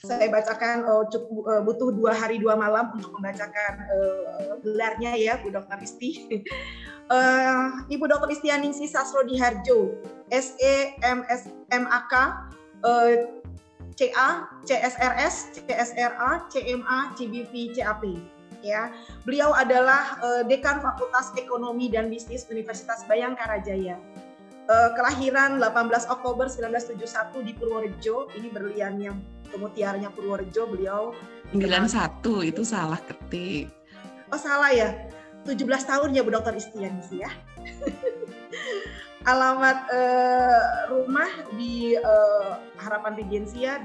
Saya bacakan butuh 2 hari 2 malam untuk membacakan gelarnya ya, Bu Dr. Isti. Ibu Dr. Istianingsih Sasrodiharjo, SE MSMAK, CA, CSRS, CSRA, CMA, CBV, CAP. Ya, beliau adalah Dekan Fakultas Ekonomi dan Bisnis Universitas Bayangkara Jaya. Kelahiran 18 Oktober 1971 di Purworejo. Ini berlian yang mutiaranya Purworejo. Beliau 91 itu salah ketik. Oh salah ya. 17 tahun ya Bu Dr. Istianingsih ya. Alamat rumah di Harapan Regensia,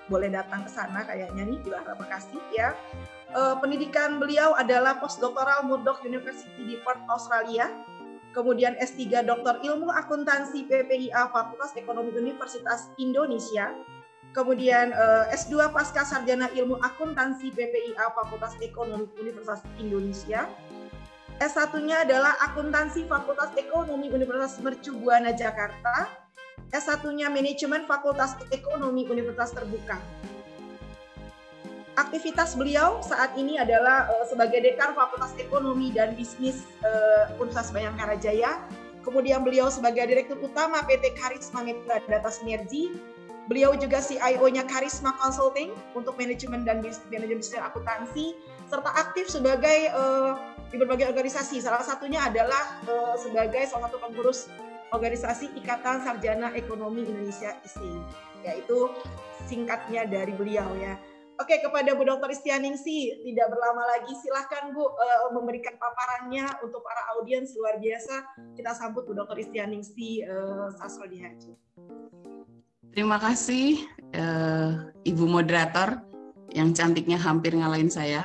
boleh datang ke sana kayaknya nih di Harapan Bekasi ya. Pendidikan beliau adalah postdoktoral Murdoch University di Perth, Australia. Kemudian S3 Doktor Ilmu Akuntansi PPIA Fakultas Ekonomi Universitas Indonesia. Kemudian S2 Pasca Sarjana Ilmu Akuntansi PPIA Fakultas Ekonomi Universitas Indonesia. S1-nya adalah Akuntansi Fakultas Ekonomi Universitas Mercu Buana Jakarta. S1-nya Manajemen Fakultas Ekonomi Universitas Terbuka. Aktivitas beliau saat ini adalah sebagai Dekan Fakultas Ekonomi dan Bisnis Universitas Bayangkara Jaya. Kemudian beliau sebagai Direktur Utama PT Karisma Mitra Data Sinergi. Beliau juga CIO-nya Karisma Consulting untuk manajemen dan bisnis akuntansi, serta aktif sebagai di berbagai organisasi. Salah satunya adalah sebagai salah satu pengurus organisasi Ikatan Sarjana Ekonomi Indonesia ISI, yaitu singkatnya dari beliau ya. Oke, kepada Bu Dr. Istianingsih, tidak berlama lagi, silahkan Bu memberikan paparannya untuk para audiens. Luar biasa, kita sambut Bu Dr. Istianingsih Sasrodiharjo. Terima kasih Ibu Moderator yang cantiknya hampir ngalahin saya.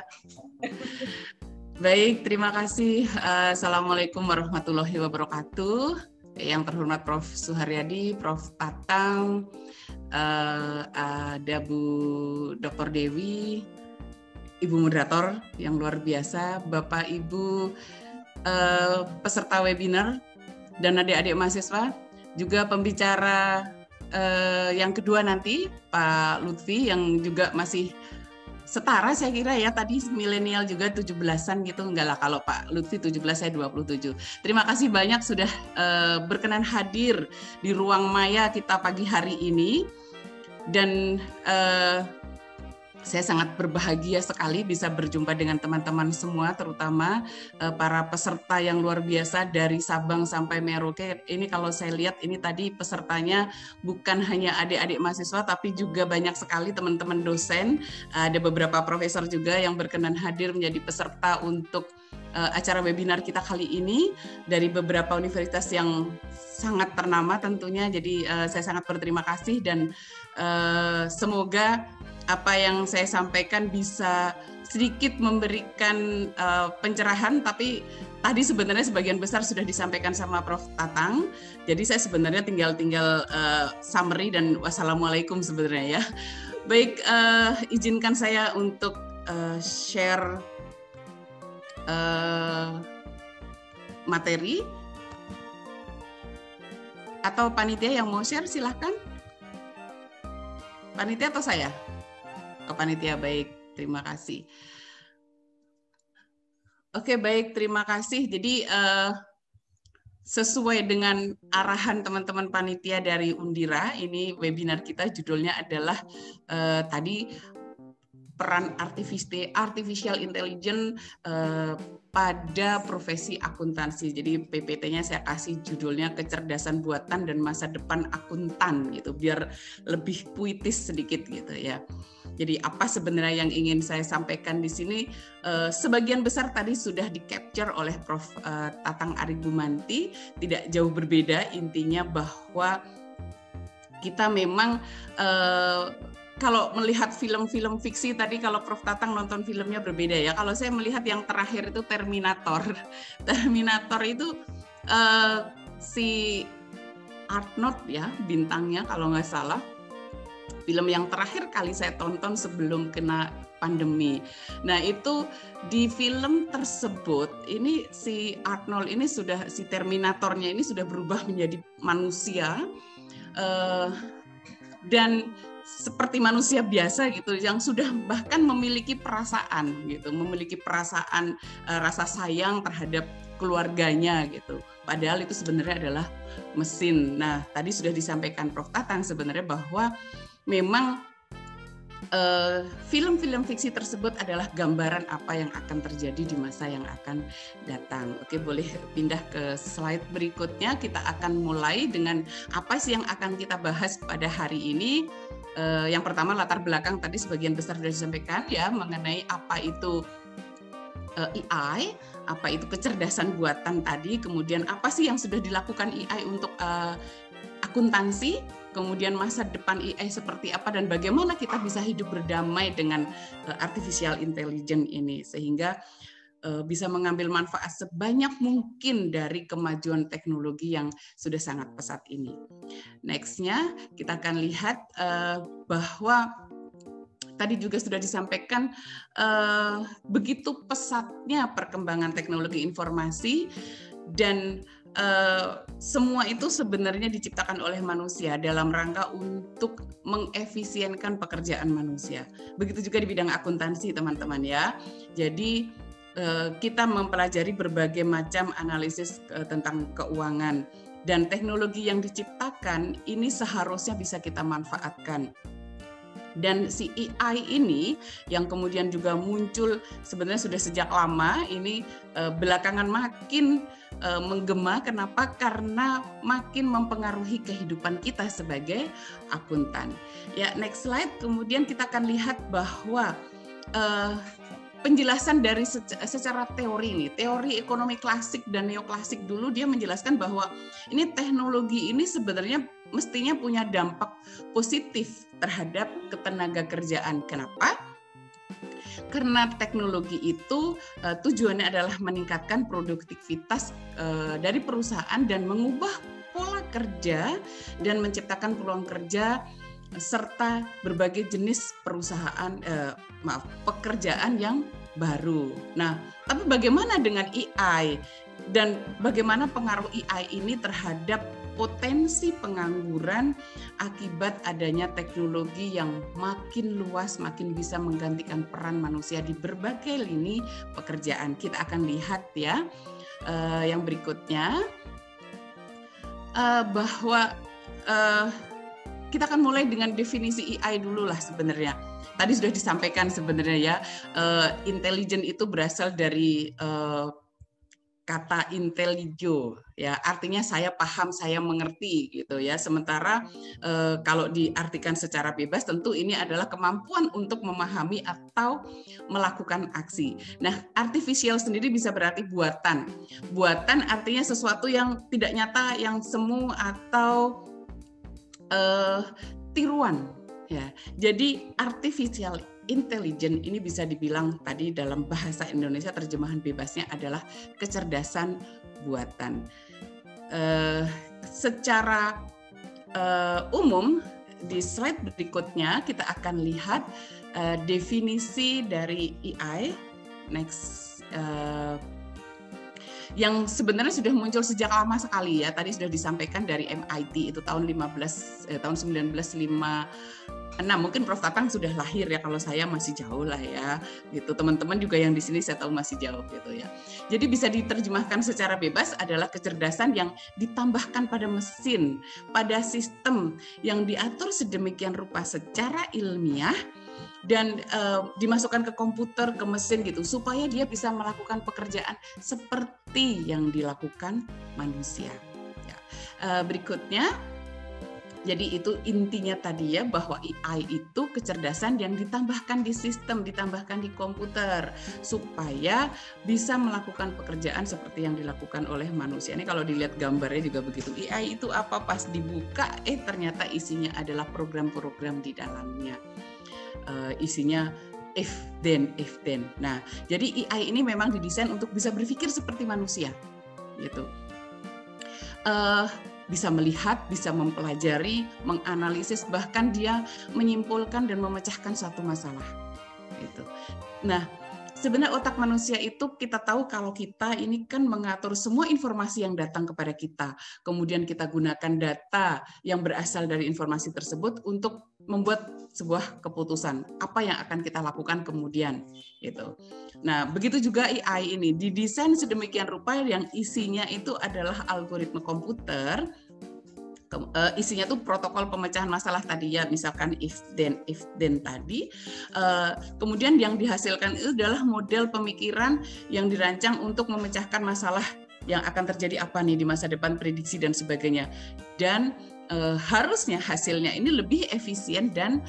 Baik, terima kasih. Assalamualaikum warahmatullahi wabarakatuh. Yang terhormat Prof. Suharyadi, Prof. Tatang, ada Bu Dr. Dewi, Ibu Moderator yang luar biasa, Bapak Ibu peserta webinar, dan adik-adik mahasiswa, juga pembicara yang kedua nanti, Pak Lutfi yang juga masih setara saya kira ya, tadi milenial juga 17-an gitu, enggak lah kalau Pak Lutfi 17, saya 27. Terima kasih banyak sudah berkenan hadir di ruang maya kita pagi hari ini, dan saya sangat berbahagia sekali bisa berjumpa dengan teman-teman semua, terutama para peserta yang luar biasa dari Sabang sampai Merauke. Ini kalau saya lihat ini tadi pesertanya bukan hanya adik-adik mahasiswa, tapi juga banyak sekali teman-teman dosen. Ada beberapa profesor juga yang berkenan hadir menjadi peserta untuk acara webinar kita kali ini dari beberapa universitas yang sangat ternama tentunya. Jadi saya sangat berterima kasih, dan semoga apa yang saya sampaikan bisa sedikit memberikan pencerahan, tapi tadi sebenarnya sebagian besar sudah disampaikan sama Prof. Tatang. Jadi saya sebenarnya tinggal summary dan wassalamualaikum sebenarnya ya. Baik, izinkan saya untuk share materi, atau panitia yang mau share silahkan. Panitia atau saya? Oh, panitia, baik, terima kasih. Oke, baik, terima kasih. Jadi sesuai dengan arahan teman-teman panitia dari Undira, ini webinar kita judulnya adalah tadi peran artificial intelligence pada profesi akuntansi. Jadi PPT-nya saya kasih judulnya kecerdasan buatan dan masa depan akuntan gitu, biar lebih puitis sedikit gitu ya. Jadi apa sebenarnya yang ingin saya sampaikan di sini? Sebagian besar tadi sudah di-capture oleh Prof. Tatang Arigumanti, tidak jauh berbeda, intinya bahwa kita memang kalau melihat film-film fiksi tadi, kalau Prof. Tatang nonton filmnya berbeda ya. Kalau saya melihat yang terakhir itu Terminator. Terminator itu si Arnold ya bintangnya kalau nggak salah. Film yang terakhir kali saya tonton sebelum kena pandemi. Nah, itu di film tersebut ini si Arnold ini si Terminatornya ini sudah berubah menjadi manusia dan seperti manusia biasa gitu, yang sudah bahkan memiliki perasaan gitu, memiliki perasaan rasa sayang terhadap keluarganya gitu. Padahal itu sebenarnya adalah mesin. Nah, tadi sudah disampaikan Prof. Tatang sebenarnya bahwa memang film-film fiksi tersebut adalah gambaran apa yang akan terjadi di masa yang akan datang. Oke, boleh pindah ke slide berikutnya. Kita akan mulai dengan apa sih yang akan kita bahas pada hari ini. Yang pertama, latar belakang tadi sebagian besar sudah disampaikan ya, mengenai apa itu AI, apa itu kecerdasan buatan tadi, kemudian apa sih yang sudah dilakukan AI untuk akuntansi, kemudian masa depan AI seperti apa, dan bagaimana kita bisa hidup berdamai dengan artificial intelligence ini sehingga bisa mengambil manfaat sebanyak mungkin dari kemajuan teknologi yang sudah sangat pesat ini. Next-nya kita akan lihat bahwa tadi juga sudah disampaikan begitu pesatnya perkembangan teknologi informasi dan semua itu sebenarnya diciptakan oleh manusia dalam rangka untuk mengefisienkan pekerjaan manusia. Begitu juga di bidang akuntansi, teman-teman ya. Jadi kita mempelajari berbagai macam analisis tentang keuangan dan teknologi yang diciptakan ini seharusnya bisa kita manfaatkan. Dan si AI ini yang kemudian juga muncul sebenarnya sudah sejak lama, ini belakangan makin menggema. Kenapa? Karena makin mempengaruhi kehidupan kita sebagai akuntan. Ya, next slide. Kemudian kita akan lihat bahwa penjelasan dari secara teori ini, teori ekonomi klasik dan neoklasik dulu dia menjelaskan bahwa ini teknologi ini sebenarnya mestinya punya dampak positif terhadap ketenaga kerjaan. Kenapa? Karena teknologi itu tujuannya adalah meningkatkan produktivitas dari perusahaan dan mengubah pola kerja dan menciptakan peluang kerja serta berbagai jenis pekerjaan yang baru. Nah, tapi bagaimana dengan AI dan bagaimana pengaruh AI ini terhadap potensi pengangguran akibat adanya teknologi yang makin luas, makin bisa menggantikan peran manusia di berbagai lini pekerjaan. Kita akan lihat ya yang berikutnya bahwa kita akan mulai dengan definisi AI dulu lah sebenarnya. Tadi sudah disampaikan sebenarnya ya, intelligent itu berasal dari kata intelligio, ya artinya saya paham, saya mengerti gitu ya. Sementara kalau diartikan secara bebas tentu ini adalah kemampuan untuk memahami atau melakukan aksi. Nah, artificial sendiri bisa berarti buatan. Buatan artinya sesuatu yang tidak nyata, yang semu atau tiruan ya. Jadi artificial intelligence ini bisa dibilang tadi dalam bahasa Indonesia terjemahan bebasnya adalah kecerdasan buatan. Secara umum di slide berikutnya kita akan lihat definisi dari AI. Next. Yang sebenarnya sudah muncul sejak lama sekali ya. Tadi sudah disampaikan dari MIT itu tahun 1956. Mungkin Prof. Tatang sudah lahir ya, kalau saya masih jauh lah ya. Gitu. Teman-teman juga yang di sini saya tahu masih jauh gitu ya. Jadi bisa diterjemahkan secara bebas adalah kecerdasan yang ditambahkan pada mesin, pada sistem yang diatur sedemikian rupa secara ilmiah dan dimasukkan ke komputer, ke mesin gitu, supaya dia bisa melakukan pekerjaan seperti yang dilakukan manusia. Ya. Berikutnya, jadi itu intinya tadi ya, bahwa AI itu kecerdasan yang ditambahkan di sistem, ditambahkan di komputer, supaya bisa melakukan pekerjaan seperti yang dilakukan oleh manusia. Ini kalau dilihat gambarnya juga begitu. AI itu apa? Pas dibuka, ternyata isinya adalah program-program di dalamnya. Isinya if then. Nah, jadi AI ini memang didesain untuk bisa berpikir seperti manusia, gitu. Bisa melihat, bisa mempelajari, menganalisis, bahkan dia menyimpulkan dan memecahkan suatu masalah. Itu. Nah, sebenarnya otak manusia itu kita tahu kalau kita ini kan mengatur semua informasi yang datang kepada kita. Kemudian kita gunakan data yang berasal dari informasi tersebut untuk membuat sebuah keputusan. Apa yang akan kita lakukan kemudian. Gitu. Nah, begitu juga AI ini. Didesain sedemikian rupa yang isinya itu adalah algoritma komputer. Isinya tuh protokol pemecahan masalah tadi ya, misalkan if then tadi. Kemudian yang dihasilkan itu adalah model pemikiran yang dirancang untuk memecahkan masalah yang akan terjadi apa nih di masa depan, prediksi dan sebagainya. Dan harusnya hasilnya ini lebih efisien dan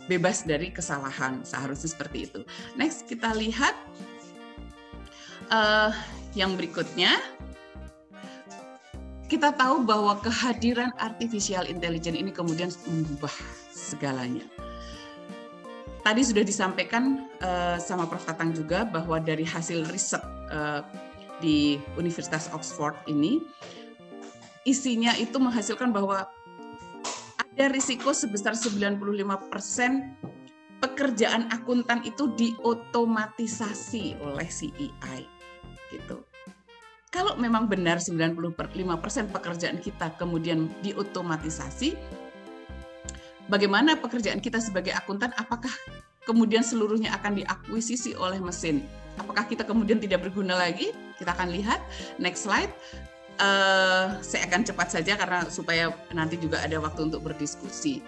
bebas dari kesalahan, seharusnya seperti itu. Next kita lihat yang berikutnya. Kita tahu bahwa kehadiran artificial intelligence ini kemudian mengubah segalanya. Tadi sudah disampaikan sama Prof. Tatang juga bahwa dari hasil riset di Universitas Oxford ini, isinya itu menghasilkan bahwa ada risiko sebesar 95% pekerjaan akuntan itu diotomatisasi oleh si AI. Gitu. Kalau memang benar 95% pekerjaan kita kemudian diotomatisasi, bagaimana pekerjaan kita sebagai akuntan? Apakah kemudian seluruhnya akan diakuisisi oleh mesin? Apakah kita kemudian tidak berguna lagi? Kita akan lihat. Next slide. Saya akan cepat saja karena supaya nanti juga ada waktu untuk berdiskusi.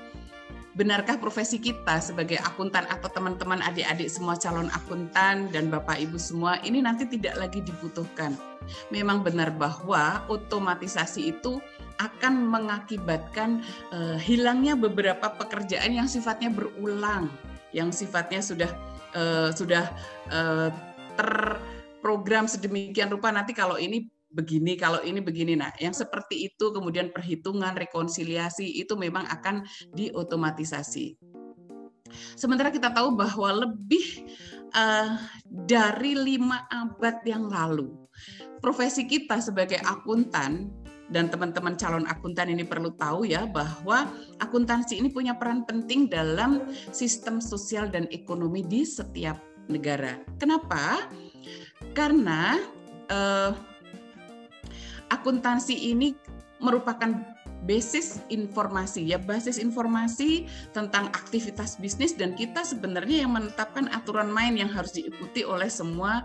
Benarkah profesi kita sebagai akuntan atau teman-teman adik-adik semua calon akuntan dan Bapak Ibu semua ini nanti tidak lagi dibutuhkan? Memang benar bahwa otomatisasi itu akan mengakibatkan hilangnya beberapa pekerjaan yang sifatnya berulang, yang sifatnya sudah terprogram sedemikian rupa nanti kalau ini begini, kalau ini begini. Nah, yang seperti itu kemudian perhitungan, rekonsiliasi itu memang akan diotomatisasi. Sementara kita tahu bahwa lebih dari 5 abad yang lalu, profesi kita sebagai akuntan, dan teman-teman calon akuntan ini perlu tahu ya, bahwa akuntansi ini punya peran penting dalam sistem sosial dan ekonomi di setiap negara. Kenapa? Karena akuntansi ini merupakan basis informasi tentang aktivitas bisnis, dan kita sebenarnya yang menetapkan aturan main yang harus diikuti oleh semua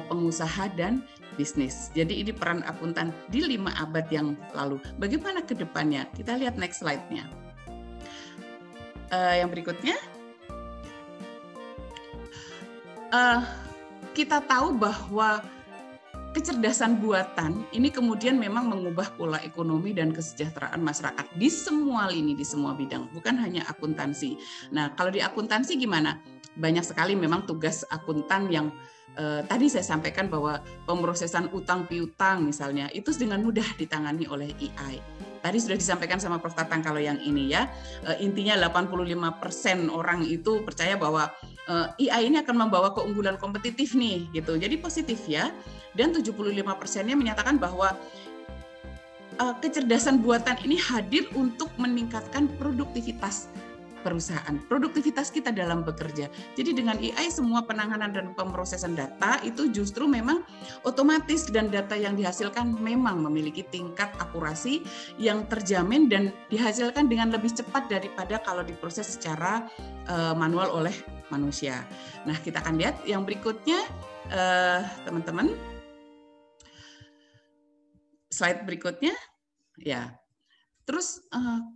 pengusaha dan bisnis. Jadi ini peran akuntan di 5 abad yang lalu. Bagaimana ke depannya? Kita lihat next slide-nya. Yang berikutnya. Kita tahu bahwa kecerdasan buatan ini kemudian memang mengubah pola ekonomi dan kesejahteraan masyarakat di semua lini, di semua bidang, bukan hanya akuntansi. Nah, kalau di akuntansi gimana? Banyak sekali memang tugas akuntan yang tadi saya sampaikan bahwa pemrosesan utang piutang misalnya, itu dengan mudah ditangani oleh AI. Tadi sudah disampaikan sama Prof. Tatang kalau yang ini ya, intinya 85% orang itu percaya bahwa AI ini akan membawa keunggulan kompetitif nih, gitu. Jadi positif ya. Dan 75%-nya menyatakan bahwa kecerdasan buatan ini hadir untuk meningkatkan produktivitas perusahaan, produktivitas kita dalam bekerja. Jadi dengan AI semua penanganan dan pemrosesan data itu justru memang otomatis, dan data yang dihasilkan memang memiliki tingkat akurasi yang terjamin dan dihasilkan dengan lebih cepat daripada kalau diproses secara manual oleh manusia. Nah, kita akan lihat yang berikutnya, teman-teman. Slide berikutnya. Ya. Terus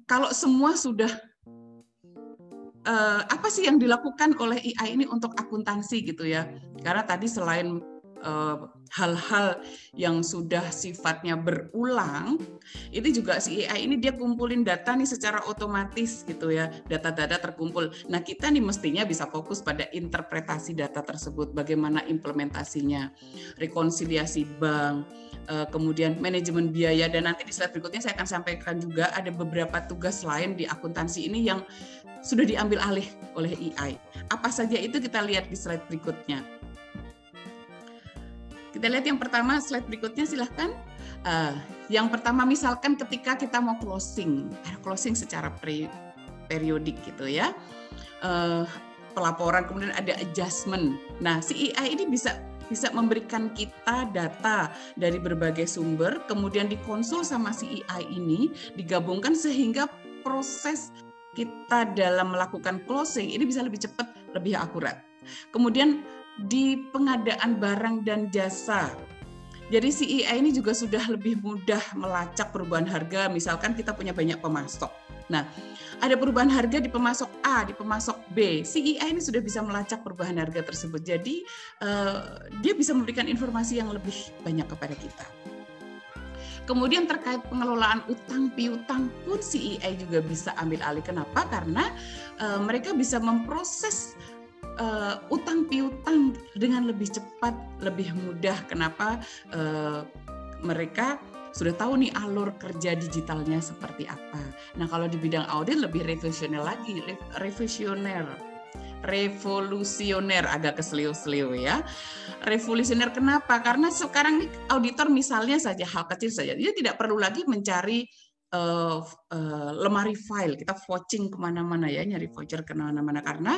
kalau semua sudah apa sih yang dilakukan oleh AI ini untuk akuntansi gitu ya? Karena tadi selain hal-hal yang sudah sifatnya berulang, itu juga si AI ini dia kumpulin data nih secara otomatis gitu ya, data-data terkumpul. Nah, kita nih mestinya bisa fokus pada interpretasi data tersebut, bagaimana implementasinya, rekonsiliasi bank, kemudian manajemen biaya, dan nanti di slide berikutnya saya akan sampaikan juga ada beberapa tugas lain di akuntansi ini yang sudah diambil alih oleh AI. Apa saja itu kita lihat di slide berikutnya. Kita lihat yang pertama, slide berikutnya silahkan. Yang pertama misalkan ketika kita mau closing secara periodik gitu ya. pelaporan, kemudian ada adjustment. Nah, CEI ini bisa memberikan kita data dari berbagai sumber, kemudian dikonsul sama CEI ini, digabungkan sehingga proses kita dalam melakukan closing ini bisa lebih cepat, lebih akurat. Kemudian di pengadaan barang dan jasa, jadi CEI ini juga sudah lebih mudah melacak perubahan harga, misalkan kita punya banyak pemasok. Nah, ada perubahan harga di pemasok A, di pemasok B. CEI ini sudah bisa melacak perubahan harga tersebut. Jadi dia bisa memberikan informasi yang lebih banyak kepada kita. Kemudian terkait pengelolaan utang piutang pun CEI juga bisa ambil alih. Kenapa? Karena mereka bisa memproses utang piutang dengan lebih cepat, lebih mudah. Kenapa? Mereka sudah tahu nih alur kerja digitalnya seperti apa. Nah, kalau di bidang audit lebih revolusioner lagi, revolusioner, agak keselio-selio ya. Revolusioner kenapa? Karena sekarang nih auditor misalnya saja hal kecil saja, dia tidak perlu lagi mencari lemari file, kita vouching kemana-mana ya, nyari voucher kemana-mana, karena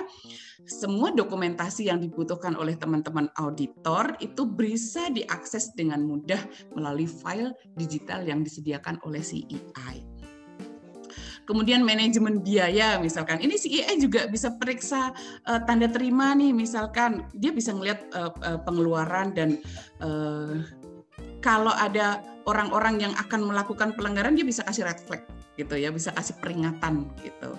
semua dokumentasi yang dibutuhkan oleh teman-teman auditor itu bisa diakses dengan mudah melalui file digital yang disediakan oleh CEI. Kemudian manajemen biaya, misalkan ini CEI juga bisa periksa tanda terima nih, misalkan dia bisa melihat pengeluaran dan kalau ada orang-orang yang akan melakukan pelanggaran, dia bisa kasih red flag gitu ya, bisa kasih peringatan gitu.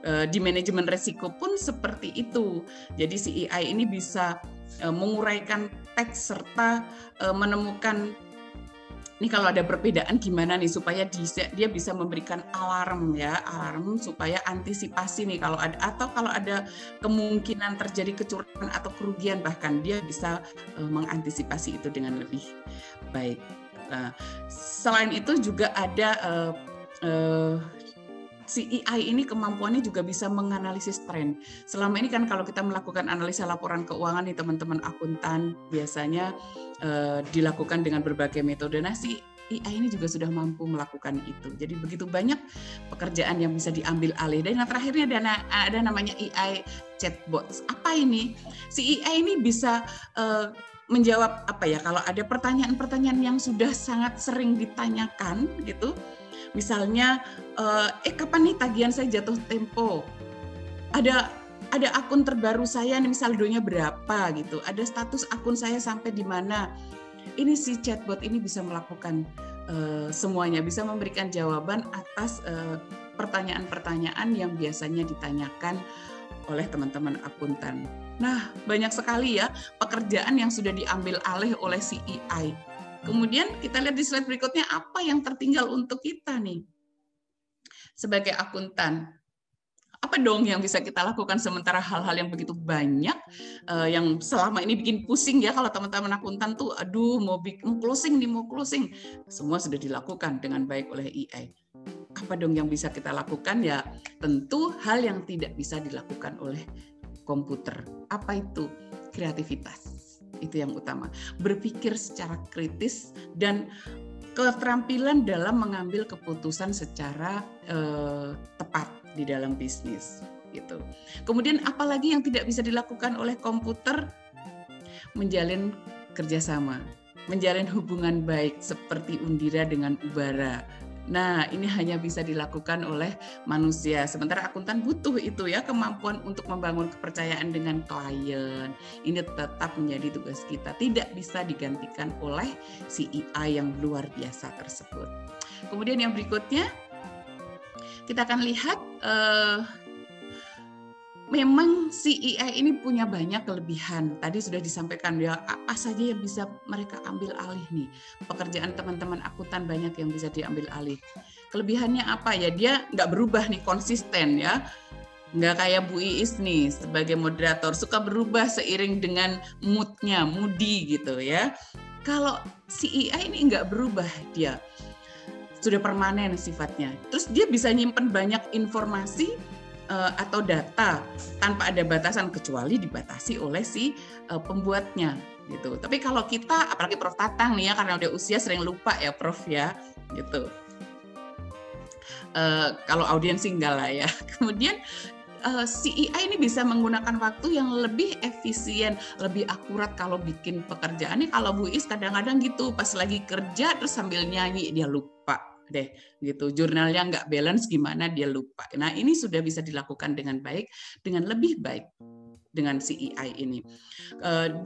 Di manajemen risiko pun seperti itu. Jadi CEI ini bisa menguraikan teks serta menemukan ini kalau ada perbedaan gimana nih supaya dia bisa memberikan alarm ya, alarm supaya antisipasi nih kalau ada, atau kalau ada kemungkinan terjadi kecurangan atau kerugian, bahkan dia bisa mengantisipasi itu dengan lebih baik. Nah, selain itu juga ada CEI ini kemampuannya juga bisa menganalisis tren. Selama ini kan kalau kita melakukan analisa laporan keuangan nih teman-teman akuntan biasanya dilakukan dengan berbagai metode. Nah, CEI ini juga sudah mampu melakukan itu. Jadi begitu banyak pekerjaan yang bisa diambil alih. Dan yang terakhirnya ada namanya AI chatbots. Apa ini? CEI ini bisa menjawab apa ya? Kalau ada pertanyaan-pertanyaan yang sudah sangat sering ditanyakan gitu. Misalnya, kapan nih tagihan saya jatuh tempo? Ada akun terbaru saya nih, saldonya berapa gitu? Ada status akun saya sampai di mana? Ini si chatbot ini bisa melakukan semuanya, bisa memberikan jawaban atas pertanyaan-pertanyaan yang biasanya ditanyakan oleh teman-teman akuntan. Nah, banyak sekali ya pekerjaan yang sudah diambil alih oleh CEI. Kemudian kita lihat di slide berikutnya apa yang tertinggal untuk kita nih sebagai akuntan. Apa dong yang bisa kita lakukan sementara hal-hal yang begitu banyak yang selama ini bikin pusing ya kalau teman-teman akuntan tuh aduh mau closing, semua sudah dilakukan dengan baik oleh AI. Apa dong yang bisa kita lakukan? Ya tentu hal yang tidak bisa dilakukan oleh komputer. Apa itu? Kreativitas. Itu yang utama. Berpikir secara kritis dan keterampilan dalam mengambil keputusan secara tepat di dalam bisnis gitu. Kemudian apalagi yang tidak bisa dilakukan oleh komputer? Menjalin kerjasama, menjalin hubungan baik seperti Undira dengan Ubara. Nah, ini hanya bisa dilakukan oleh manusia. Sementara akuntan butuh itu ya, kemampuan untuk membangun kepercayaan dengan klien. Ini tetap menjadi tugas kita. Tidak bisa digantikan oleh CEI yang luar biasa tersebut. Kemudian yang berikutnya, kita akan lihat memang CEI ini punya banyak kelebihan. Tadi sudah disampaikan ya, apa saja yang bisa mereka ambil alih nih. Pekerjaan teman-teman akuntan banyak yang bisa diambil alih. Kelebihannya apa ya? Dia nggak berubah nih, konsisten ya. Nggak kayak Bu Iis nih sebagai moderator, suka berubah seiring dengan moodnya, moody gitu ya. Kalau CEI ini nggak berubah dia. Sudah permanen sifatnya. Terus dia bisa nyimpen banyak informasi atau data tanpa ada batasan kecuali dibatasi oleh si pembuatnya gitu. Tapi kalau kita apalagi Prof Tatang nih ya karena udah usia sering lupa ya Prof ya gitu. Kalau audiens enggak lah ya. Kemudian CEI ini bisa menggunakan waktu yang lebih efisien, lebih akurat kalau bikin pekerjaan. Ini kalau Bu Is kadang-kadang gitu, pas lagi kerja terus sambil nyanyi dia lupa deh gitu, jurnalnya nggak balance gimana dia lupa. Nah ini sudah bisa dilakukan dengan baik, dengan lebih baik dengan CEI ini.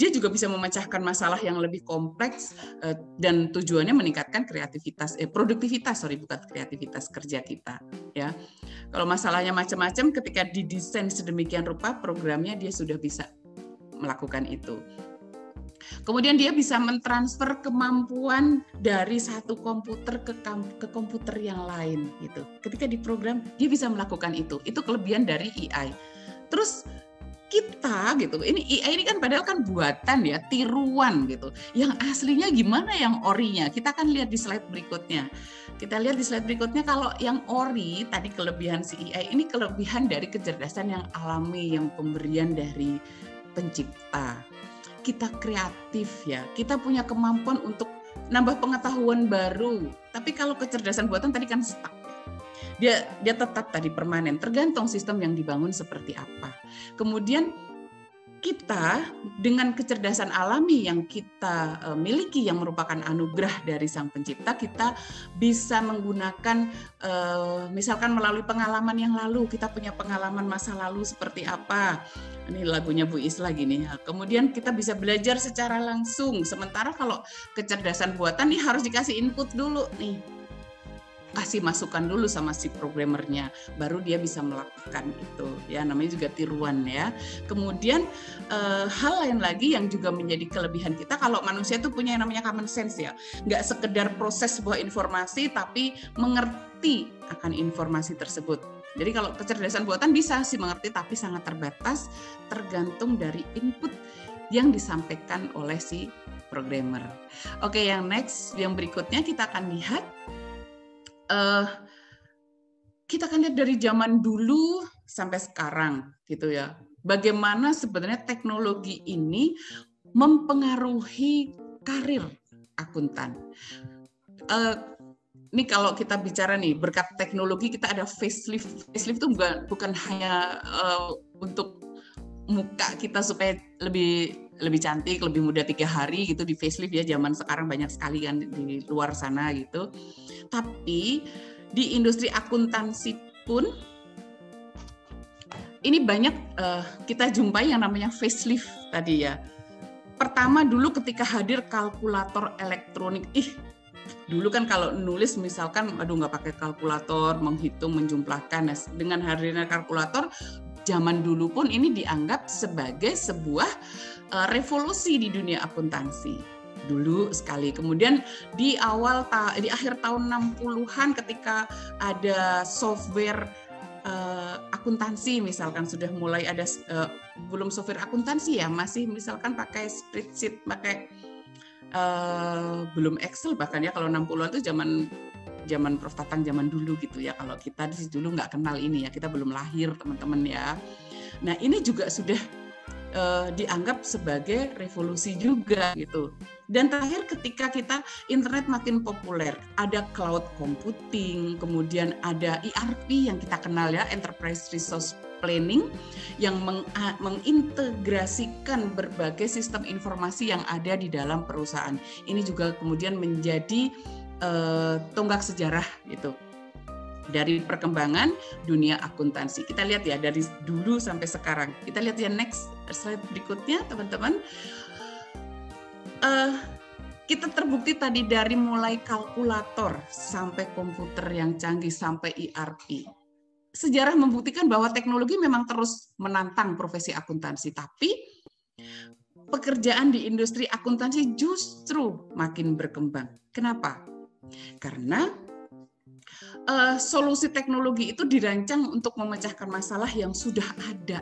Dia juga bisa memecahkan masalah yang lebih kompleks dan tujuannya meningkatkan produktivitas bukan kreativitas kerja kita ya. Kalau masalahnya macam-macam, ketika didesain sedemikian rupa programnya dia sudah bisa melakukan itu. Kemudian dia bisa mentransfer kemampuan dari satu komputer ke komputer yang lain gitu. Ketika diprogram dia bisa melakukan itu. Itu kelebihan dari AI. Terus kita gitu, ini AI ini kan padahal kan buatan ya, tiruan gitu. Yang aslinya gimana yang orinya? Kita akan lihat di slide berikutnya. Kita lihat di slide berikutnya kalau yang ori tadi kelebihan si AI ini kelebihan dari kecerdasan yang alami, yang pemberian dari pencipta. Kita kreatif ya, kita punya kemampuan untuk nambah pengetahuan baru. Tapi kalau kecerdasan buatan tadi kan stuck. Dia tetap tadi permanen, tergantung sistem yang dibangun seperti apa. Kemudian kita dengan kecerdasan alami yang kita miliki yang merupakan anugerah dari Sang Pencipta, kita bisa menggunakan misalkan melalui pengalaman yang lalu, kita punya pengalaman masa lalu seperti apa. Ini lagunya Bu Is lagi nih. Kemudian kita bisa belajar secara langsung. Sementara kalau kecerdasan buatan nih harus dikasih input dulu nih. Kasih masukan dulu sama si programmernya, baru dia bisa melakukan itu ya, namanya juga tiruan ya. Kemudian hal lain lagi yang juga menjadi kelebihan kita, kalau manusia itu punya yang namanya common sense ya, nggak sekedar proses sebuah informasi tapi mengerti akan informasi tersebut. Jadi kalau kecerdasan buatan bisa sih mengerti tapi sangat terbatas, tergantung dari input yang disampaikan oleh si programmer. Oke, yang next, yang berikutnya kita akan lihat. Kita akan lihat dari zaman dulu sampai sekarang gitu ya. Bagaimana sebenarnya teknologi ini mempengaruhi karir akuntan. Ini kalau kita bicara nih berkat teknologi kita ada facelift. Facelift itu bukan hanya untuk muka kita supaya lebih cantik, lebih muda 3 hari gitu di facelift ya, zaman sekarang banyak sekali kan di luar sana gitu. Tapi di industri akuntansi pun ini banyak kita jumpai yang namanya facelift tadi ya. Pertama dulu ketika hadir kalkulator elektronik, dulu kan kalau nulis misalkan nggak pakai kalkulator, menghitung, menjumlahkan. Nah, dengan hadirnya kalkulator zaman dulu pun ini dianggap sebagai sebuah revolusi di dunia akuntansi dulu sekali. Kemudian di akhir tahun 60-an ketika ada software akuntansi misalkan sudah mulai ada belum software akuntansi ya, masih misalkan pakai spreadsheet, pakai belum Excel bahkan ya, kalau 60-an itu zaman Prof Tatang zaman dulu gitu ya. Kalau kita di dulu nggak kenal ini ya, kita belum lahir teman-teman ya. Nah ini juga sudah dianggap sebagai revolusi juga gitu. Dan terakhir ketika internet makin populer, ada cloud computing, kemudian ada ERP yang kita kenal ya, Enterprise Resource Planning, yang mengintegrasikan berbagai sistem informasi yang ada di dalam perusahaan. Ini juga kemudian menjadi tonggak sejarah gitu dari perkembangan dunia akuntansi. Kita lihat ya dari dulu sampai sekarang. Kita lihat ya next slide berikutnya teman-teman. Kita terbukti tadi dari mulai kalkulator sampai komputer yang canggih sampai ERP. Sejarah membuktikan bahwa teknologi memang terus menantang profesi akuntansi, tapi pekerjaan di industri akuntansi justru makin berkembang. Kenapa? Karena solusi teknologi itu dirancang untuk memecahkan masalah yang sudah ada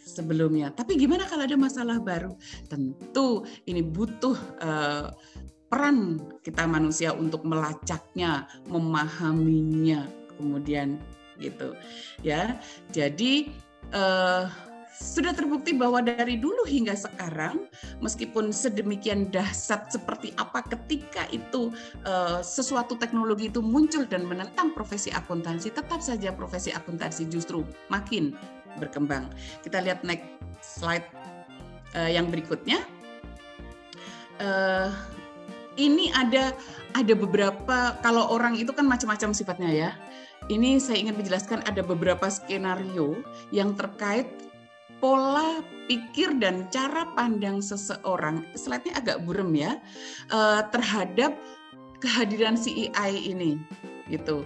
sebelumnya. Tapi gimana kalau ada masalah baru? Tentu ini butuh peran kita manusia untuk melacaknya, memahaminya, kemudian gitu ya. Jadi sudah terbukti bahwa dari dulu hingga sekarang, meskipun sedemikian dahsyat seperti apa ketika itu sesuatu teknologi itu muncul dan menentang profesi akuntansi, tetap saja profesi akuntansi justru makin berkembang. Kita lihat next slide yang berikutnya. Ini ada beberapa, kalau orang itu kan macam-macam sifatnya ya. Ini saya ingin menjelaskan ada beberapa skenario yang terkait pola pikir dan cara pandang seseorang, slide-nya agak buram ya, terhadap kehadiran si AI ini, gitu.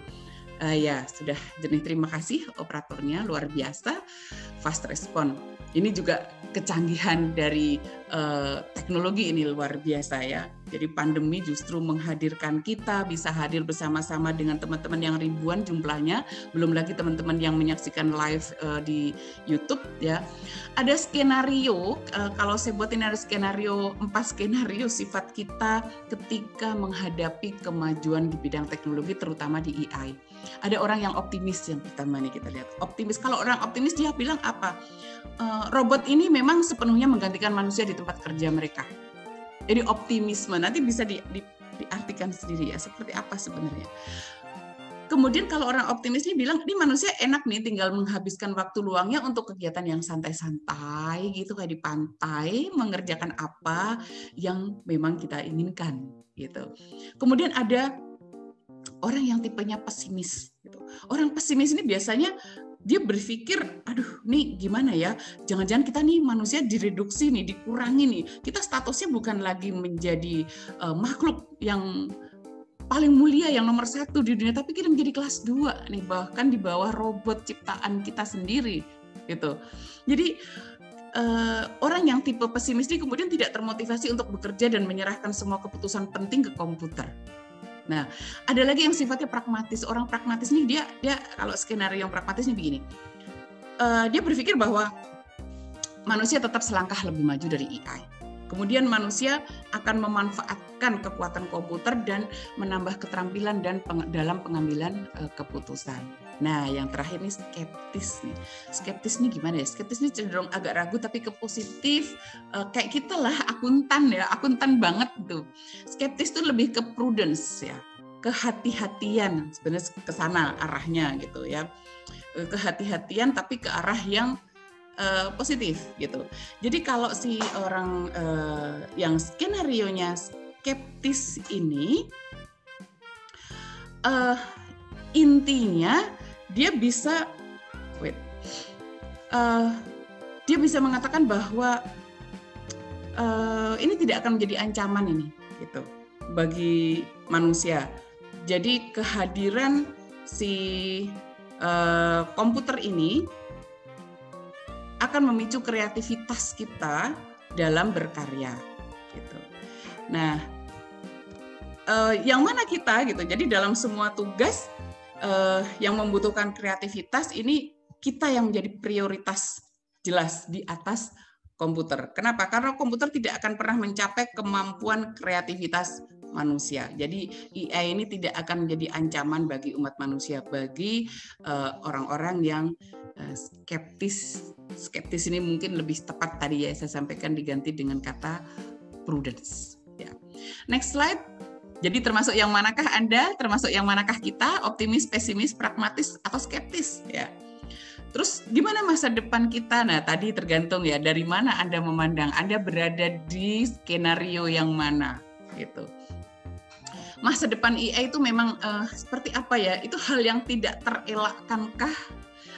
Ya sudah jernih, terima kasih operatornya, luar biasa, fast respon. Ini juga kecanggihan dari teknologi ini luar biasa ya. Jadi pandemi justru menghadirkan kita bisa hadir bersama-sama dengan teman-teman yang ribuan jumlahnya, belum lagi teman-teman yang menyaksikan live di YouTube ya. Ada skenario, kalau saya buat ini ada skenario, 4 skenario sifat kita ketika menghadapi kemajuan di bidang teknologi terutama di AI. Ada orang yang optimis, yang pertama nih kita lihat. Optimis, kalau orang optimis dia bilang apa? Robot ini memang sepenuhnya menggantikan manusia di tempat kerja mereka. Jadi optimisme nanti bisa diartikan sendiri ya seperti apa sebenarnya. Kemudian kalau orang optimis ini bilang ini manusia enak nih tinggal menghabiskan waktu luangnya untuk kegiatan yang santai-santai gitu kayak di pantai, mengerjakan apa yang memang kita inginkan gitu. Kemudian ada orang yang tipenya pesimis gitu. Orang pesimis ini biasanya dia berpikir, aduh nih gimana ya, jangan-jangan kita nih manusia direduksi nih, dikurangi nih. Kita statusnya bukan lagi menjadi makhluk yang paling mulia, yang nomor 1 di dunia, tapi kita menjadi kelas 2 nih, bahkan di bawah robot ciptaan kita sendiri gitu. Jadi orang yang tipe pesimis ini kemudian tidak termotivasi untuk bekerja dan menyerahkan semua keputusan penting ke komputer. Nah, ada lagi yang sifatnya pragmatis. Orang pragmatis nih dia kalau skenario yang pragmatis nih begini. Dia berpikir bahwa manusia tetap selangkah lebih maju dari AI. Kemudian manusia akan memanfaatkan kekuatan komputer dan menambah keterampilan dan dalam pengambilan keputusan. Nah, yang terakhir nih skeptis nih. Skeptis nih gimana ya? Skeptis nih cenderung agak ragu tapi ke positif. Kayak kita lah akuntan ya, akuntan banget tuh. Skeptis tuh lebih ke prudence ya, kehati-hatian sebenarnya ke sana arahnya gitu ya. Kehati-hatian tapi ke arah yang positif gitu. Jadi kalau si orang yang skenarionya skeptis ini intinya dia bisa dia bisa mengatakan bahwa ini tidak akan menjadi ancaman ini gitu bagi manusia. Jadi kehadiran si komputer ini akan memicu kreativitas kita dalam berkarya gitu. Nah, yang mana kita gitu. Jadi dalam semua tugas yang membutuhkan kreativitas ini kita yang menjadi prioritas jelas di atas komputer. Kenapa? Karena komputer tidak akan pernah mencapai kemampuan kreativitas manusia. Jadi AI ini tidak akan menjadi ancaman bagi umat manusia, bagi orang-orang yang skeptis. Skeptis ini mungkin lebih tepat tadi ya saya sampaikan diganti dengan kata prudence. Ya. Next slide. Jadi termasuk yang manakah Anda? Termasuk yang manakah kita? Optimis, pesimis, pragmatis, atau skeptis? Ya. Terus gimana masa depan kita? Nah tadi tergantung ya dari mana Anda memandang. Anda berada di skenario yang mana gitu. Masa depan AI itu memang seperti apa ya? Itu hal yang tidak terelakkankah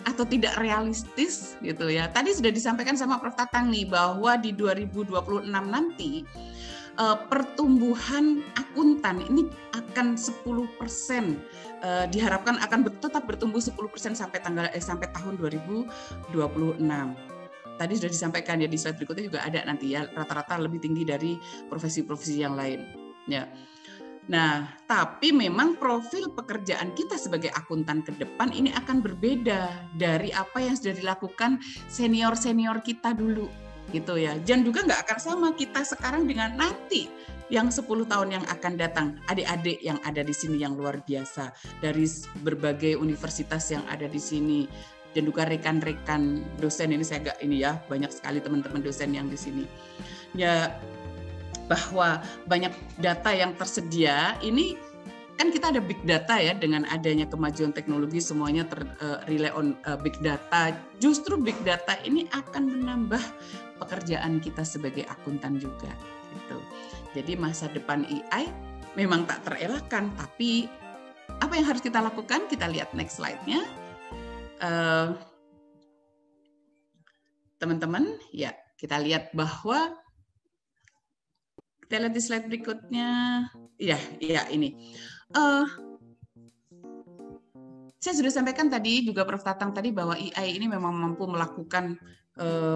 atau tidak realistis gitu ya. Tadi sudah disampaikan sama Prof. Tatang nih bahwa di 2026 nanti pertumbuhan akuntan ini akan 10%, diharapkan akan tetap bertumbuh 10% sampai tahun 2026. Tadi sudah disampaikan ya di slide berikutnya juga ada nanti ya rata-rata lebih tinggi dari profesi-profesi yang lain ya. Nah, tapi memang profil pekerjaan kita sebagai akuntan ke depan ini akan berbeda dari apa yang sudah dilakukan senior-senior kita dulu, gitu ya. Dan juga nggak akan sama kita sekarang dengan nanti yang 10 tahun yang akan datang. Adik-adik yang ada di sini yang luar biasa dari berbagai universitas yang ada di sini. Dan juga rekan-rekan dosen ini saya banyak sekali teman-teman dosen yang di sini. Ya, bahwa banyak data yang tersedia ini kan kita kita ada big data ya, dengan adanya kemajuan teknologi semuanya rely on big data. Justru big data ini akan menambah pekerjaan kita sebagai akuntan juga gitu. Jadi masa depan AI memang tak terelakkan, tapi apa yang harus kita lakukan? Kita lihat next slide-nya. Teman-teman, ya kita lihat bahwa kita lihat di slide berikutnya. Ya ini. Saya sudah sampaikan tadi juga Prof. Tatang tadi bahwa AI ini memang mampu melakukan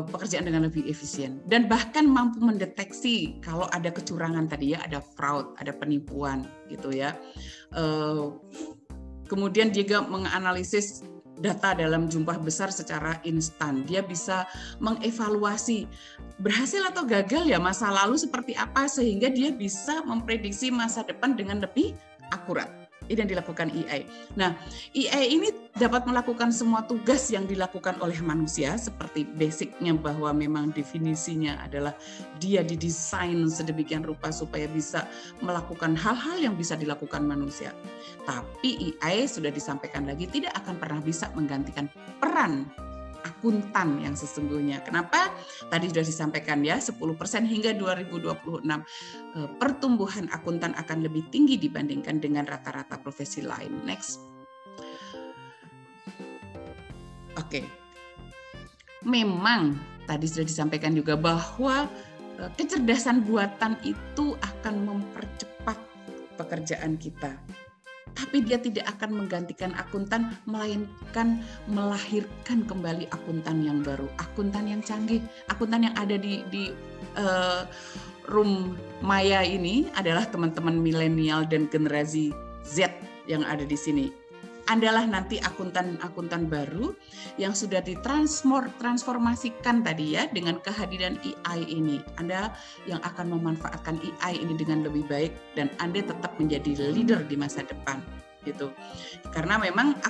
pekerjaan dengan lebih efisien dan bahkan mampu mendeteksi kalau ada kecurangan tadi ya, ada fraud, ada penipuan gitu ya. Kemudian juga menganalisis data dalam jumlah besar secara instan. Dia bisa mengevaluasi berhasil atau gagal ya masa lalu seperti apa sehingga dia bisa memprediksi masa depan dengan lebih akurat. Ini yang dilakukan AI. Nah, AI ini dapat melakukan semua tugas yang dilakukan oleh manusia, seperti basicnya bahwa memang definisinya adalah dia didesain sedemikian rupa supaya bisa melakukan hal-hal yang bisa dilakukan manusia. Tapi AI sudah disampaikan lagi tidak akan pernah bisa menggantikan peran akuntan yang sesungguhnya. Kenapa? Tadi sudah disampaikan ya, 10% hingga 2026 pertumbuhan akuntan akan lebih tinggi dibandingkan dengan rata-rata profesi lain. Next. Oke. Memang tadi sudah disampaikan juga bahwa kecerdasan buatan itu akan mempercepat pekerjaan kita. Tapi dia tidak akan menggantikan akuntan, melainkan melahirkan kembali akuntan yang baru, akuntan yang canggih, akuntan yang ada di room Maya ini adalah teman-teman milenial dan generasi Z yang ada di sini. Adalah nanti akuntan baru yang sudah ditransformasikan tadi ya dengan kehadiran AI ini. Anda yang akan memanfaatkan AI ini dengan lebih baik dan Anda tetap menjadi leader di masa depan gitu. Karena memang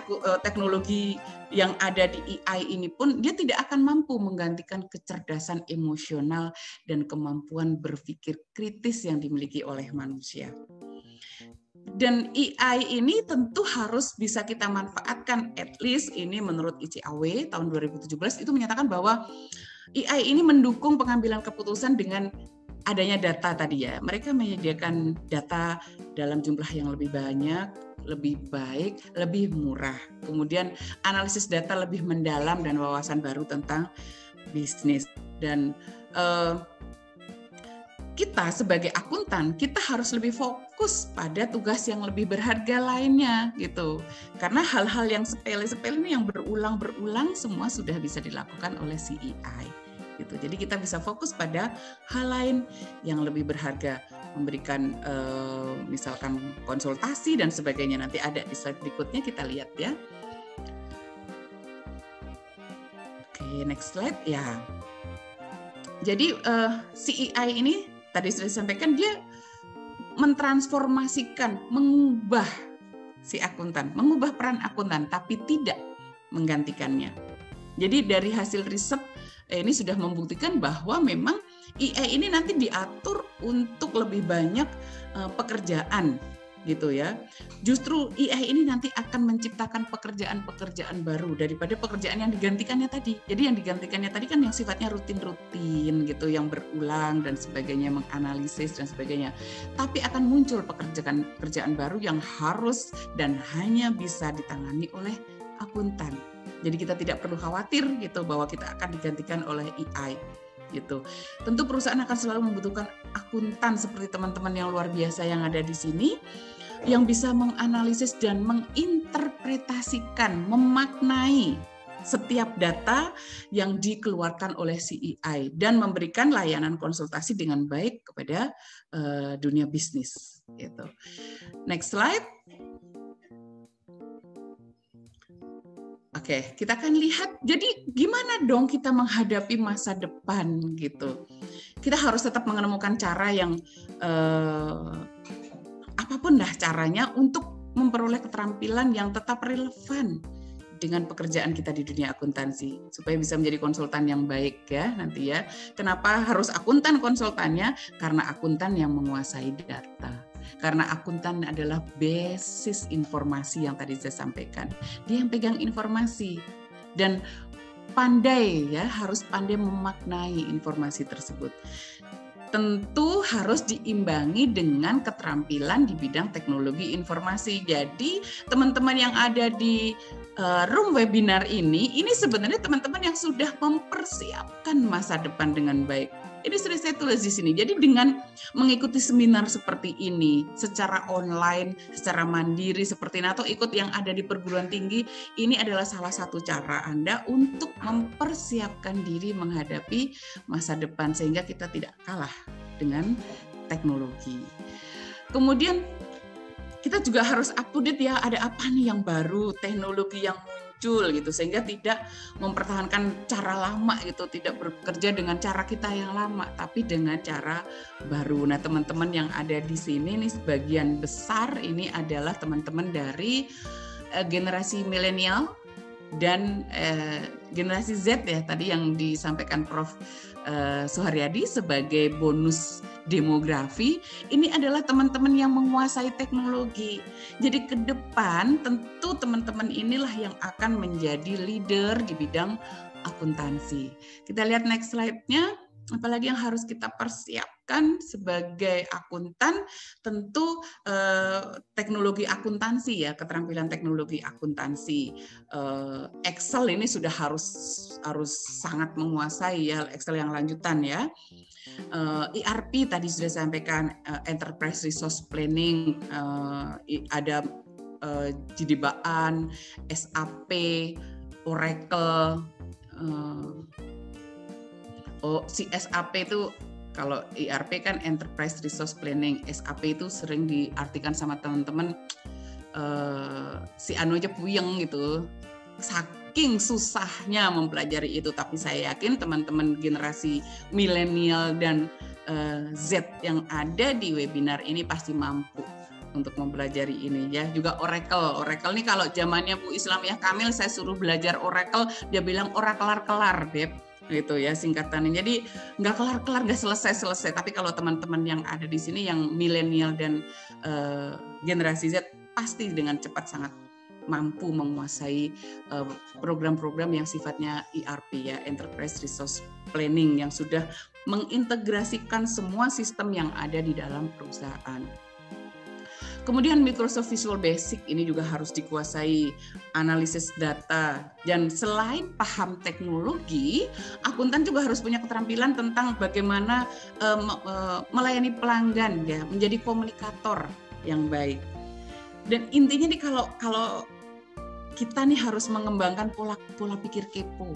teknologi yang ada di AI ini pun dia tidak akan mampu menggantikan kecerdasan emosional dan kemampuan berpikir kritis yang dimiliki oleh manusia. Dan AI ini tentu harus bisa kita manfaatkan, at least ini menurut ICAW tahun 2017 itu menyatakan bahwa AI ini mendukung pengambilan keputusan dengan adanya data tadi ya. Mereka menyediakan data dalam jumlah yang lebih banyak, lebih baik, lebih murah. Kemudian analisis data lebih mendalam dan wawasan baru tentang bisnis. Dan kita sebagai akuntan, kita harus lebih fokus pada tugas yang lebih berharga lainnya gitu. Karena hal-hal yang sepele-sepele ini yang berulang-berulang semua sudah bisa dilakukan oleh si AI gitu. Jadi kita bisa fokus pada hal lain yang lebih berharga, memberikan misalkan konsultasi dan sebagainya. Nanti ada di slide berikutnya kita lihat ya. Oke, next slide ya. Jadi si AI ini tadi sudah disampaikan dia mentransformasikan, mengubah si akuntan, mengubah peran akuntan, tapi tidak menggantikannya. Jadi dari hasil riset ini sudah membuktikan bahwa memang AI ini nanti diatur untuk lebih banyak pekerjaan gitu ya. Justru AI ini nanti akan menciptakan pekerjaan-pekerjaan baru daripada pekerjaan yang digantikannya tadi. Jadi yang digantikannya tadi kan yang sifatnya rutin-rutin gitu, yang berulang dan sebagainya, menganalisis dan sebagainya. Tapi akan muncul pekerjaan baru yang harus dan hanya bisa ditangani oleh akuntan. Jadi kita tidak perlu khawatir gitu bahwa kita akan digantikan oleh AI. Gitu. Tentu perusahaan akan selalu membutuhkan akuntan seperti teman-teman yang luar biasa yang ada di sini, yang bisa menganalisis dan menginterpretasikan, memaknai setiap data yang dikeluarkan oleh si AI dan memberikan layanan konsultasi dengan baik kepada dunia bisnis. Gitu. Next slide. Oke, kita akan lihat. Jadi gimana dong kita menghadapi masa depan gitu? Kita harus tetap menemukan cara yang apapun dah caranya untuk memperoleh keterampilan yang tetap relevan dengan pekerjaan kita di dunia akuntansi supaya bisa menjadi konsultan yang baik ya nanti ya. Kenapa harus akuntan konsultannya? Karena akuntan yang menguasai data. karena akuntan adalah basis informasi yang tadi saya sampaikan. Dia yang pegang informasi dan pandai ya, harus pandai memaknai informasi tersebut. Tentu harus diimbangi dengan keterampilan di bidang teknologi informasi. Jadi teman-teman yang ada di room webinar ini sebenarnya teman-teman yang sudah mempersiapkan masa depan dengan baik. Ini sudah saya tulis di sini. Jadi dengan mengikuti seminar seperti ini secara online, secara mandiri seperti ini, atau ikut yang ada di perguruan tinggi, ini adalah salah satu cara Anda untuk mempersiapkan diri menghadapi masa depan sehingga kita tidak kalah dengan teknologi. Kemudian kita juga harus up to date ya, ada apa nih yang baru, teknologi yang muncul gitu, sehingga tidak mempertahankan cara lama gitu, tidak bekerja dengan cara kita yang lama, tapi dengan cara baru. Nah, teman-teman yang ada di sini nih sebagian besar ini adalah teman-teman dari generasi milenial dan generasi Z ya, tadi yang disampaikan Prof. Suharyadi sebagai bonus demografi. Ini adalah teman-teman yang menguasai teknologi. Jadi ke depan tentu teman-teman inilah yang akan menjadi leader di bidang akuntansi. Kita lihat next slide-nya. Apalagi yang harus kita persiapkan sebagai akuntan, tentu teknologi akuntansi ya, keterampilan teknologi akuntansi. Excel ini sudah harus sangat menguasai ya, Excel yang lanjutan ya. ERP tadi sudah saya sampaikan, Enterprise Resource Planning, ada JDBaan, SAP, Oracle. Si SAP itu, kalau ERP kan Enterprise Resource Planning, SAP itu sering diartikan sama teman-teman si anu aja puyeng gitu, saking susahnya mempelajari itu. Tapi saya yakin teman-teman generasi milenial dan Z yang ada di webinar ini pasti mampu untuk mempelajari ini ya. Juga Oracle nih kalau zamannya Bu Islamiyah Kamil saya suruh belajar Oracle, dia bilang ora kelar-kelar, Beb. Gitu ya singkatannya. Jadi nggak kelar-kelar, nggak selesai-selesai. Tapi kalau teman-teman yang ada di sini yang milenial dan generasi Z pasti dengan cepat sangat mampu menguasai program-program yang sifatnya ERP ya, Enterprise Resource Planning, yang sudah mengintegrasikan semua sistem yang ada di dalam perusahaan. Kemudian Microsoft Visual Basic ini juga harus dikuasai, analisis data. Dan selain paham teknologi, akuntan juga harus punya keterampilan tentang bagaimana melayani pelanggan ya, menjadi komunikator yang baik. Dan intinya nih kalau kita nih harus mengembangkan pola pikir kepo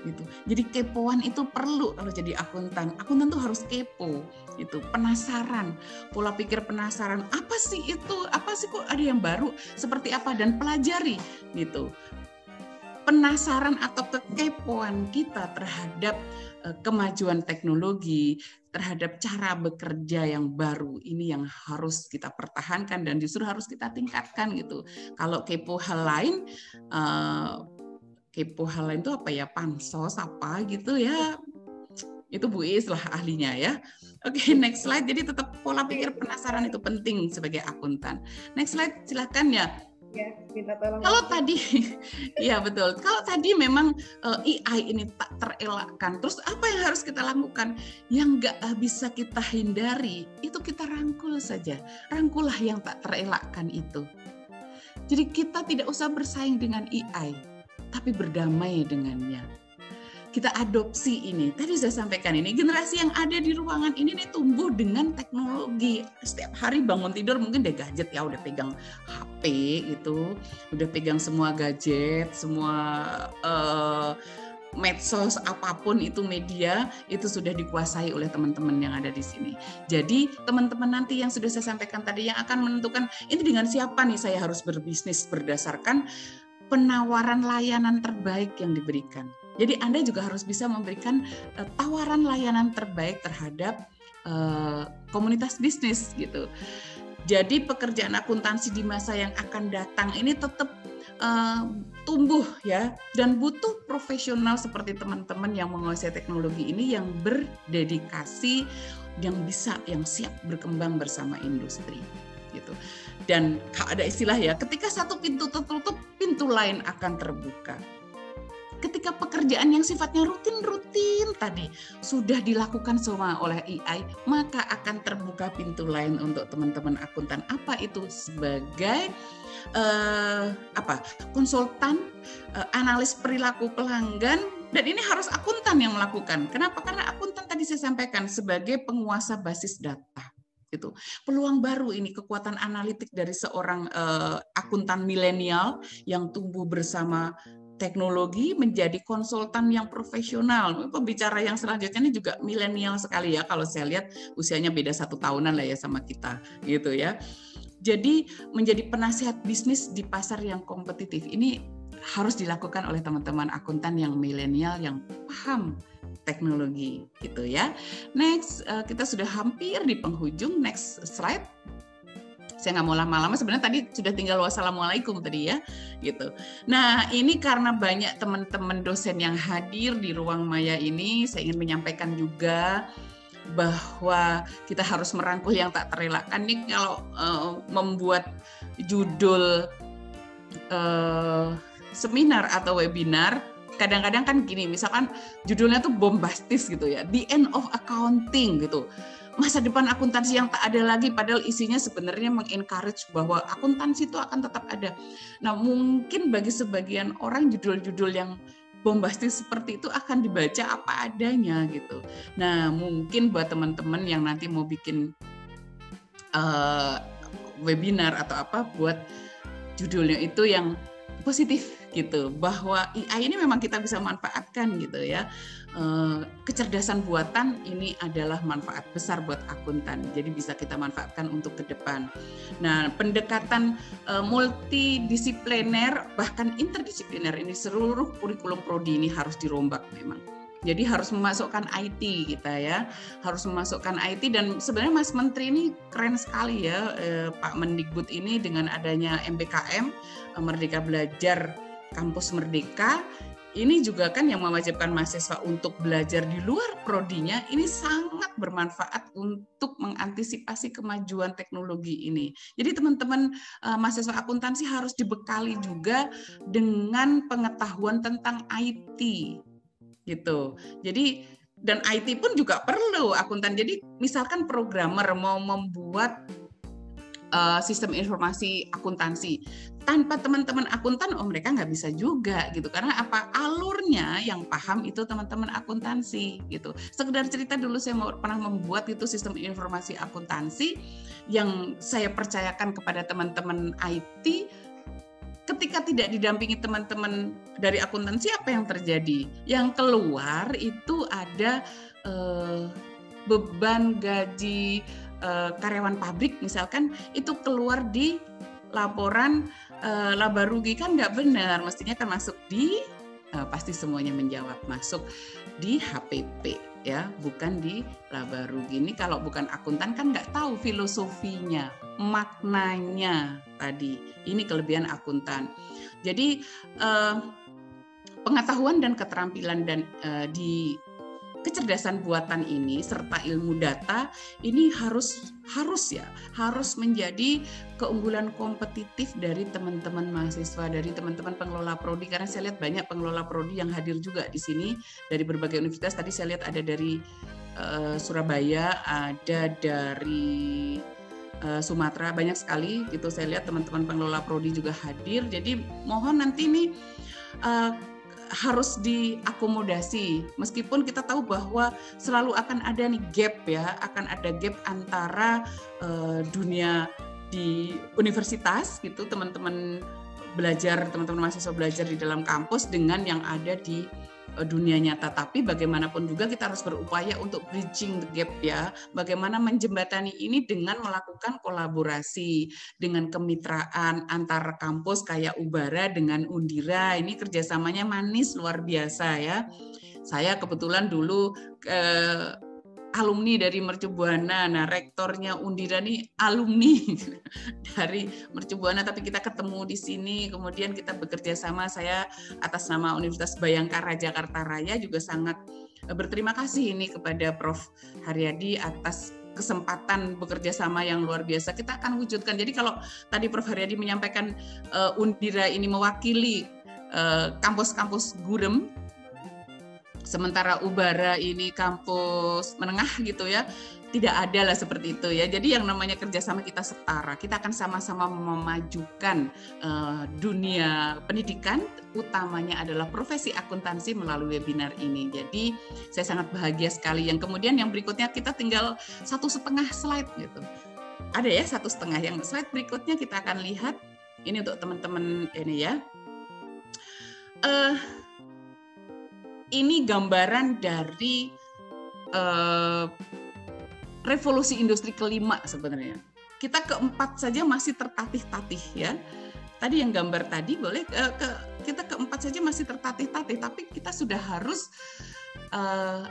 gitu. Jadi kepoan itu perlu kalau jadi akuntan. Akuntan tuh harus kepo gitu, penasaran, pola pikir penasaran. Apa sih itu? Apa sih kok ada yang baru? Seperti apa? Dan pelajari gitu. Penasaran atau kekepoan kita terhadap kemajuan teknologi, terhadap cara bekerja yang baru, ini yang harus kita pertahankan dan justru harus kita tingkatkan gitu. Kalau kepo hal lain itu apa ya, pansos apa gitu ya, itu Bu Is lah ahlinya ya. Oke, next slide. Jadi tetap pola pikir penasaran itu penting sebagai akuntan. Next slide silakan ya. Ya, minta tolong. Kalau tadi, ya betul. Kalau tadi memang AI ini tak terelakkan, terus apa yang harus kita lakukan? Yang nggak bisa kita hindari, itu kita rangkul saja. Rangkullah yang tak terelakkan itu. Jadi kita tidak usah bersaing dengan AI, tapi berdamai dengannya. Kita adopsi ini. Tadi saya sampaikan ini, generasi yang ada di ruangan ini nih tumbuh dengan teknologi. Setiap hari bangun tidur mungkin udah gadget ya, udah pegang HP gitu, udah pegang semua gadget, semua medsos apapun itu media itu sudah dikuasai oleh teman-teman yang ada di sini. Jadi teman-teman nanti yang sudah saya sampaikan tadi yang akan menentukan ini dengan siapa nih saya harus berbisnis berdasarkan penawaran layanan terbaik yang diberikan. Jadi Anda juga harus bisa memberikan tawaran layanan terbaik terhadap komunitas bisnis gitu. Jadi pekerjaan akuntansi di masa yang akan datang ini tetap tumbuh ya, dan butuh profesional seperti teman-teman yang menguasai teknologi ini, yang berdedikasi, yang siap berkembang bersama industri. gitu. Dan ada istilah ya, ketika satu pintu tertutup, pintu lain akan terbuka. Ketika pekerjaan yang sifatnya rutin tadi sudah dilakukan semua oleh AI, maka akan terbuka pintu lain untuk teman-teman akuntan. Apa itu? Sebagai konsultan, analis perilaku pelanggan, dan ini harus akuntan yang melakukan. Kenapa? Karena akuntan tadi saya sampaikan sebagai penguasa basis data. Itu peluang baru ini, kekuatan analitik dari seorang akuntan milenial yang tumbuh bersama teknologi menjadi konsultan yang profesional. Pembicara yang selanjutnya ini juga milenial sekali ya, kalau saya lihat usianya beda 1 tahunan lah ya sama kita gitu ya. Jadi menjadi penasihat bisnis di pasar yang kompetitif ini harus dilakukan oleh teman-teman akuntan yang milenial yang paham teknologi gitu ya. Next, kita sudah hampir di penghujung. Next slide. Saya nggak mau lama-lama, sebenarnya tadi sudah tinggal wassalamualaikum tadi ya gitu. Nah, ini karena banyak teman-teman dosen yang hadir di ruang maya ini, saya ingin menyampaikan juga bahwa kita harus merangkul yang tak terelakkan nih. Kalau membuat judul seminar atau webinar, kadang-kadang kan gini, misalkan judulnya tuh bombastis gitu ya, The End of Accounting gitu. Masa depan akuntansi yang tak ada lagi, padahal isinya sebenarnya mengencourage bahwa akuntansi itu akan tetap ada. Nah, mungkin bagi sebagian orang judul-judul yang bombastis seperti itu akan dibaca apa adanya gitu. Nah, mungkin buat teman-teman yang nanti mau bikin webinar atau apa, buat judulnya itu yang positif gitu, bahwa AI ini memang kita bisa manfaatkan gitu ya. Kecerdasan buatan ini adalah manfaat besar buat akuntan, jadi bisa kita manfaatkan untuk ke depan. Nah, pendekatan multidisipliner bahkan interdisipliner ini, seluruh kurikulum prodi ini harus dirombak memang. Jadi harus memasukkan IT kita ya, harus memasukkan IT. Dan sebenarnya Mas Menteri ini keren sekali ya, Pak Mendikbud ini dengan adanya MBKM, Merdeka Belajar Kampus Merdeka. Ini juga kan yang mewajibkan mahasiswa untuk belajar di luar prodinya, ini sangat bermanfaat untuk mengantisipasi kemajuan teknologi ini. Jadi teman-teman mahasiswa akuntansi harus dibekali juga dengan pengetahuan tentang IT gitu. Jadi dan IT pun juga perlu akuntan. Jadi misalkan programmer mau membuat sistem informasi akuntansi, tanpa teman-teman akuntan, mereka nggak bisa juga gitu. Karena apa? Alurnya yang paham itu teman-teman akuntansi gitu. Sekedar cerita dulu, saya pernah membuat itu sistem informasi akuntansi yang saya percayakan kepada teman-teman IT. Ketika tidak didampingi teman-teman dari akuntansi, apa yang terjadi? Yang keluar itu ada beban gaji karyawan pabrik misalkan, itu keluar di laporan laba rugi, kan nggak benar. Mestinya kan masuk di pasti semuanya menjawab, masuk di HPP ya, bukan di laba rugi. Ini kalau bukan akuntan kan nggak tahu filosofinya, maknanya tadi. Ini kelebihan akuntan. Jadi pengetahuan dan keterampilan dan di kecerdasan buatan ini serta ilmu data ini harus menjadi keunggulan kompetitif dari teman-teman mahasiswa, dari teman-teman pengelola prodi. Karena saya lihat banyak pengelola prodi yang hadir juga di sini dari berbagai universitas. Tadi saya lihat ada dari Surabaya, ada dari Sumatera, banyak sekali gitu. Saya lihat teman-teman pengelola prodi juga hadir. Jadi mohon nanti nih harus diakomodasi, meskipun kita tahu bahwa selalu akan ada nih gap ya, akan ada gap antara dunia di universitas gitu, teman-teman mahasiswa belajar di dalam kampus dengan yang ada di dunia nyata. Tapi bagaimanapun juga kita harus berupaya untuk bridging the gap ya, bagaimana menjembatani ini dengan melakukan kolaborasi, dengan kemitraan antar kampus kayak Ubara dengan Undira. Ini kerjasamanya manis luar biasa ya. Saya kebetulan dulu alumni dari Mercu Buana. Nah, rektornya Undira nih alumni dari Mercu Buana, tapi kita ketemu di sini, kemudian kita bekerja sama. Saya atas nama Universitas Bayangkara Jakarta Raya juga sangat berterima kasih ini kepada Prof. Haryadi atas kesempatan bekerja sama yang luar biasa kita akan wujudkan. Jadi kalau tadi Prof. Haryadi menyampaikan Undira ini mewakili kampus-kampus Gurem, sementara Ubara ini kampus menengah gitu ya, tidak ada lah seperti itu ya. Jadi yang namanya kerjasama kita setara, kita akan sama-sama memajukan dunia pendidikan, utamanya adalah profesi akuntansi melalui webinar ini. Jadi saya sangat bahagia sekali. Yang kemudian yang berikutnya kita tinggal 1,5 slide gitu. Ada ya 1,5. Yang slide berikutnya kita akan lihat, ini untuk teman-teman ini ya. Ini gambaran dari revolusi industri kelima sebenarnya. Kita keempat saja masih tertatih-tatih ya. Tadi yang gambar tadi boleh kita keempat saja masih tertatih-tatih, tapi kita sudah harus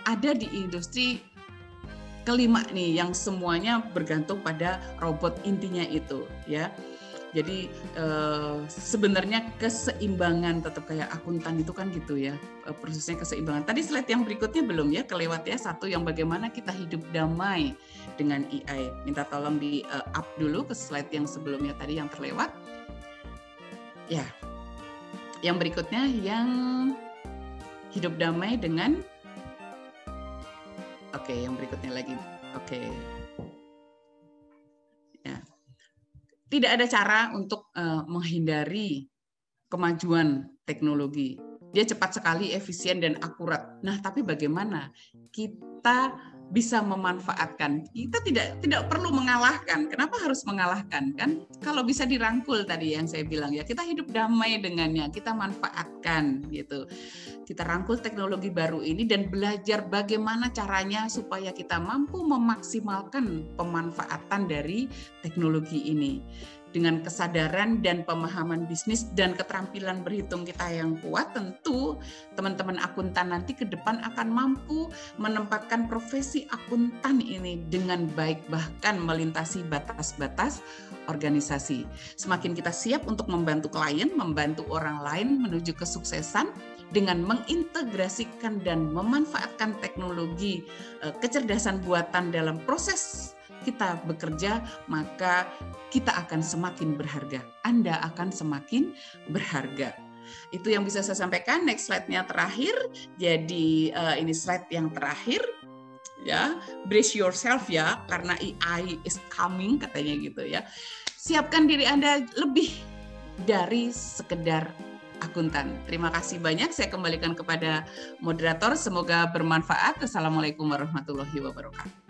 ada di industri kelima nih yang semuanya bergantung pada robot intinya itu ya. Jadi sebenarnya keseimbangan tetap kayak akuntan itu kan gitu ya, prosesnya keseimbangan. Tadi slide yang berikutnya belum ya, kelewat ya, satu yang bagaimana kita hidup damai dengan AI. Minta tolong di up dulu ke slide yang sebelumnya tadi yang terlewat. Ya, yang berikutnya yang hidup damai dengan, oke, yang berikutnya lagi, oke. Tidak ada cara untuk menghindari kemajuan teknologi. Dia cepat sekali, efisien, dan akurat. Nah, tapi bagaimana kita bisa memanfaatkan? Kita tidak perlu mengalahkan. Kenapa harus mengalahkan? Kan kalau bisa dirangkul tadi yang saya bilang ya, kita hidup damai dengannya, kita manfaatkan gitu. Kita rangkul teknologi baru ini dan belajar bagaimana caranya supaya kita mampu memaksimalkan pemanfaatan dari teknologi ini. Dengan kesadaran dan pemahaman bisnis dan keterampilan berhitung kita yang kuat, tentu teman-teman akuntan nanti ke depan akan mampu menempatkan profesi akuntan ini dengan baik, bahkan melintasi batas-batas organisasi. Semakin kita siap untuk membantu klien, membantu orang lain menuju kesuksesan dengan mengintegrasikan dan memanfaatkan teknologi kecerdasan buatan dalam proses kita bekerja, maka kita akan semakin berharga. Anda akan semakin berharga. Itu yang bisa saya sampaikan. Next slide-nya terakhir. Jadi ini slide yang terakhir. Ya, brace yourself ya, karena AI is coming katanya gitu ya. Siapkan diri Anda lebih dari sekedar akuntan. Terima kasih banyak. Saya kembalikan kepada moderator. Semoga bermanfaat. Assalamualaikum warahmatullahi wabarakatuh.